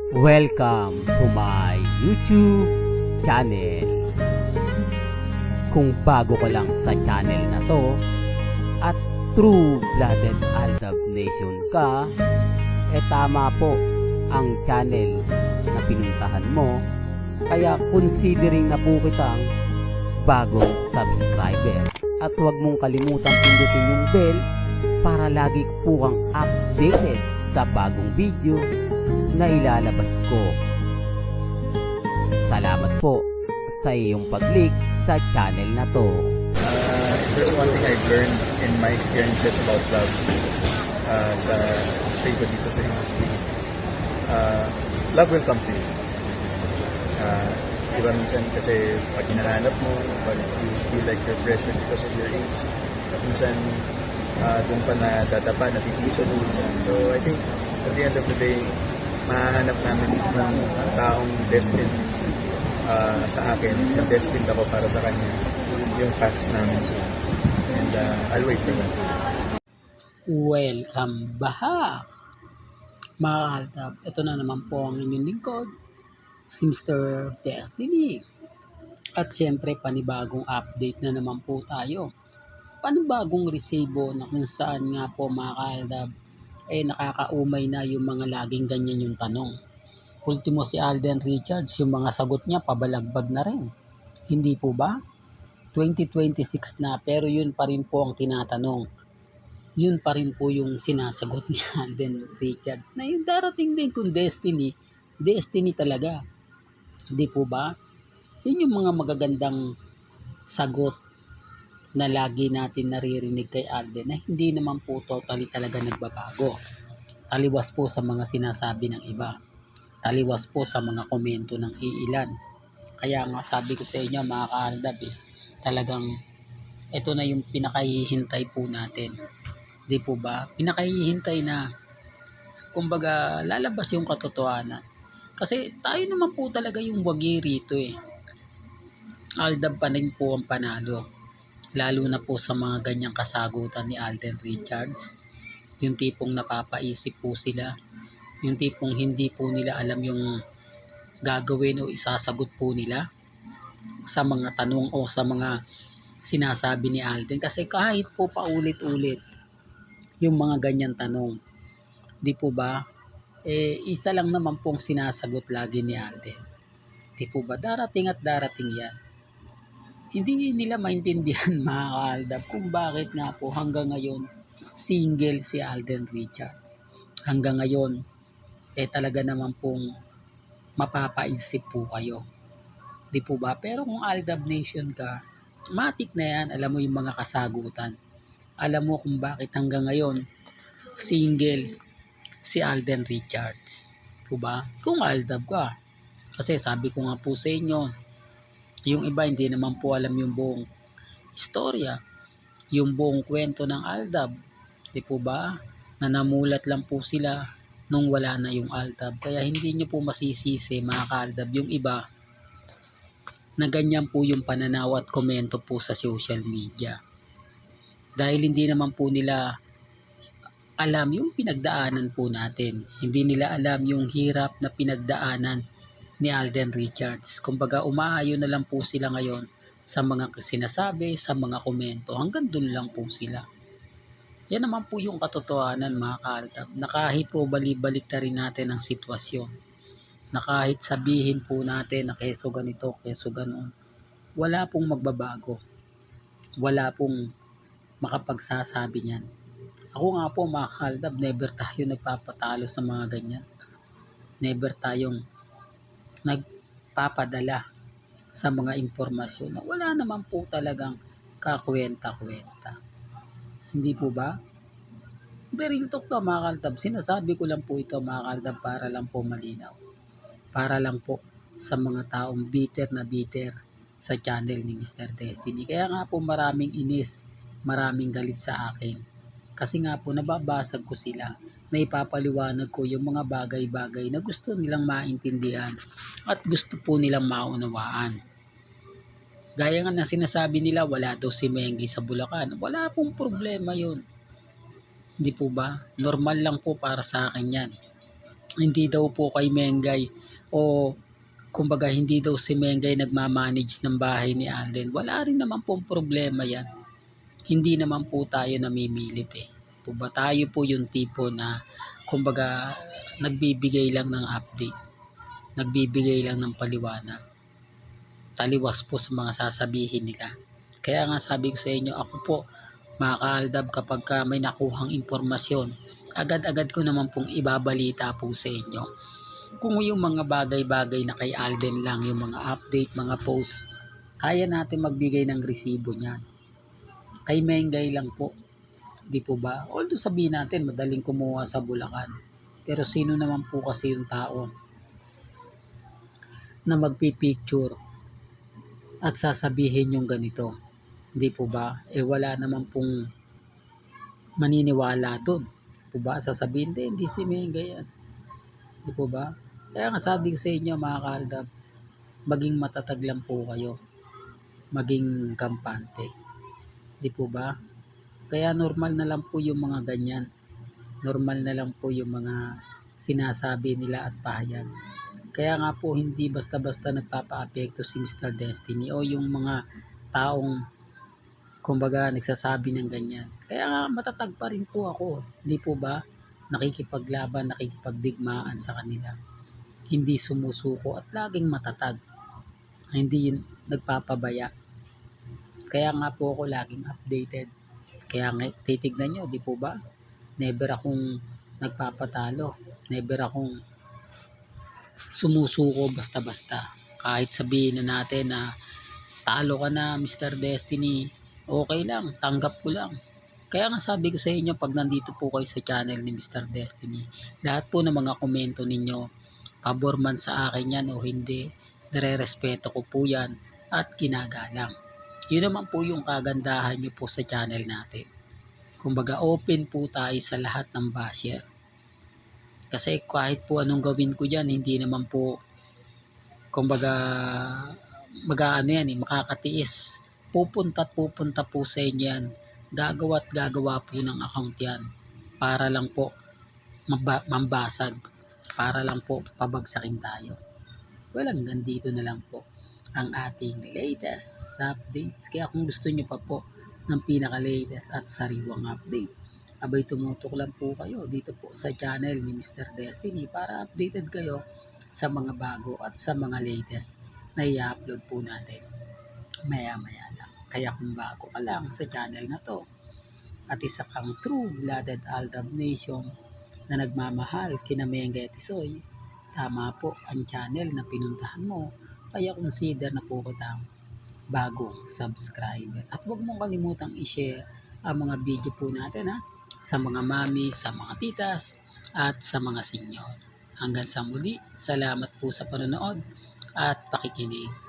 Welcome to my YouTube channel. Kung bago ka lang sa channel na to at true-blooded Aldab Nation ka, tama po ang channel na pinuntahan mo, kaya considering na po kitang bagong subscriber. At huwag mong kalimutan pindutin yung bell para lagi po kang updated sa bagong video na ilalabas ko. Salamat po sa iyong pag-click sa channel na to. There's one thing I've learned in my experiences about love sa stay ko dito sa industry. Love will come to you. Diba minsan kasi pag hinahanap mo, pag you feel like you're pressured because of your age, minsan dun pa na dadapa, natitiso dun minsan. So I think at the end of the day, mahahanap namin ng taong destined sa akin, yung destined ako para sa kanya, yung paths namin. So, and I'll wait for that. Welcome back, mga Aldab. Ito na naman po ang inyong lingkod, si Mr. Destiny. At syempre, panibagong update na naman po tayo. Panibagong resibo na kung saan nga po, mga Aldab, nakakaumay na yung mga laging ganyan yung tanong. Ultimo si Alden Richards, yung mga sagot niya pabalagbag na rin. Hindi po ba? 2026 na, pero yun pa rin po ang tinatanong. Yun pa rin po yung sinasagot ni Alden Richards na yung darating din kung destiny talaga. Hindi po ba? Yun yung mga magagandang sagot na lagi natin naririnig kay Alden na hindi naman po totally talaga nagbabago. Taliwas po sa mga sinasabi ng iba. Taliwas po sa mga komento ng iilan. Kaya nga sabi ko sa inyo, mga ka-Aldab, talagang ito na yung pinakahihintay po natin. Di po ba? Pinakahihintay na kumbaga lalabas yung katotohanan. Kasi tayo naman po talaga yung wagi rito Aldab pa rin po ang panalo. Lalo na po sa mga ganyang kasagutan ni Alden Richards. Yung tipong napapaisip po sila. Yung tipong hindi po nila alam yung gagawin o isasagot po nila sa mga tanong o sa mga sinasabi ni Alden. Kasi kahit po paulit-ulit yung mga ganyan tanong, di po ba? Isa lang naman pong sinasagot lagi ni Alden. Di po ba? Darating at darating yan. Hindi nila maintindihan, mga ka-Aldab, kung bakit nga po hanggang ngayon single si Alden Richards. Hanggang ngayon, talaga naman pong mapapaisip po kayo. Di po ba? Pero kung Aldab Nation ka, matik na yan, alam mo yung mga kasagutan. Alam mo kung bakit hanggang ngayon single si Alden Richards. Po ba? Kung Aldab ka. Kasi sabi ko nga po sa inyo, yung iba hindi naman po alam yung buong istorya, yung buong kwento ng Aldab. Di po ba? Na namulat lang po sila nung wala na yung Aldab. Kaya hindi nyo po masisisi, mga ka-Aldab, yung iba na ganyan po yung pananaw at komento po sa social media. Dahil hindi naman po nila alam yung pinagdaanan po natin. Hindi nila alam yung hirap na pinagdaanan ni Alden Richards. Kumbaga umaayon na lang po sila ngayon sa mga sinasabi, sa mga komento. Hanggang dun lang po sila. Yan naman po yung katotohanan, mga ka-Aldab, na kahit po balik na rin natin ang sitwasyon, na kahit sabihin po natin na keso ganito, keso ganon, wala pong magbabago. Wala pong makapagsasabi niyan. Ako nga po, mga ka-Aldab, never tayo nagpapatalo sa mga ganyan. Never tayong nagpapadala sa mga impormasyon na wala naman po talagang kakwenta-kwenta. Hindi po ba? Very talk to, mga ka-Aldab. Sinasabi ko lang po ito, mga ka-Aldab, para lang po malinaw. Para lang po sa mga taong bitter na bitter sa channel ni Mr. Destiny. Kaya nga po maraming inis, maraming galit sa akin. Kasi nga po nababasag ko sila, na ipapaliwanag ko yung mga bagay-bagay na gusto nilang maintindihan at gusto po nilang maunawaan. Gaya nga na sinasabi nila, wala daw si Menggi sa Bulacan. Wala pong problema yun. Hindi po ba? Normal lang po para sa akin yan. hindi daw po kay Mengay o kumbaga hindi daw si Mengay nagmamanage ng bahay ni Alden. Wala rin naman pong problema yan. Hindi naman po tayo namimilit eh. Tayo po yung tipo na kumbaga nagbibigay lang ng update. Nagbibigay lang ng paliwanag. Taliwas po sa mga sasabihin nila. Kaya nga sabi ko sa inyo, ako po mga kaaldab, kapag may nakuhang impormasyon, agad-agad ko naman pong ibabalita po sa inyo. Kung yung mga bagay-bagay na kay Alden lang, yung mga update, mga post, kaya natin magbigay ng resibo niyan. Kay Mengay lang po, di po ba? Although sabihin natin, madaling kumuha sa Bulacan. Pero sino naman po kasi yung tao na magpipicture at sasabihin yung ganito? Di po ba? Wala naman pong maniniwala dun. Di po ba? Sasabihin, hindi si Mengay yan. Di po ba? Kaya nga sabi ko sa inyo mga kaaldab, maging matatag lang po kayo. Maging kampante. Di po ba? Kaya normal na lang po yung mga ganyan. Normal na lang po yung mga sinasabi nila at pahayag. Kaya nga po hindi basta-basta nagpapa-apekto si Mr. Destiny o yung mga taong kumbaga nagsasabi ng ganyan. Kaya nga matatag pa rin po ako. Di po ba? Nakikipaglaban, nakikipagdigmaan sa kanila. Hindi sumusuko at laging matatag. Hindi nagpapabaya. Kaya nga po ako laging updated. Kaya nga titignan nyo, di po ba? Never akong nagpapatalo. Never akong sumusuko basta-basta. Kahit sabihin na natin na talo ka na Mr. Destiny, okay lang, tanggap ko lang. Kaya nga sabi ko sa inyo, pag nandito po kayo sa channel ni Mr. Destiny, lahat po ng mga komento ninyo, pabor man sa akin yan o hindi, nare-respeto ko po yan at ginagalang. Yun naman po yung kagandahan nyo po sa channel natin. Kumbaga open po tayo sa lahat ng basher. Kasi kahit po anong gawin ko dyan, hindi naman po kumbaga makakatiis. Pupunta po sa inyo yan. Gagawa po ng account yan. Para lang po mambasag. Para lang po pabagsakin tayo. Well, hanggang dito na lang po ang ating latest updates. Kaya kung gusto nyo pa po ng pinaka-latest at sariwang update, abay tumutok lang po kayo dito po sa channel ni Mr. Destiny para updated kayo sa mga bago at sa mga latest na i-upload po natin maya-maya lang. Kaya kung bago ka lang sa channel na to at isa kang true-blooded Aldab Nation na nagmamahal kina Mengay at Tisoy, tama po ang channel na pinuntahan mo. Kaya consider na po kitang bagong subscriber. At huwag mong kalimutang i-share ang mga video po natin sa mga mami, sa mga titas, at sa mga senyor. Hanggang sa muli, salamat po sa panonood at pakikinig.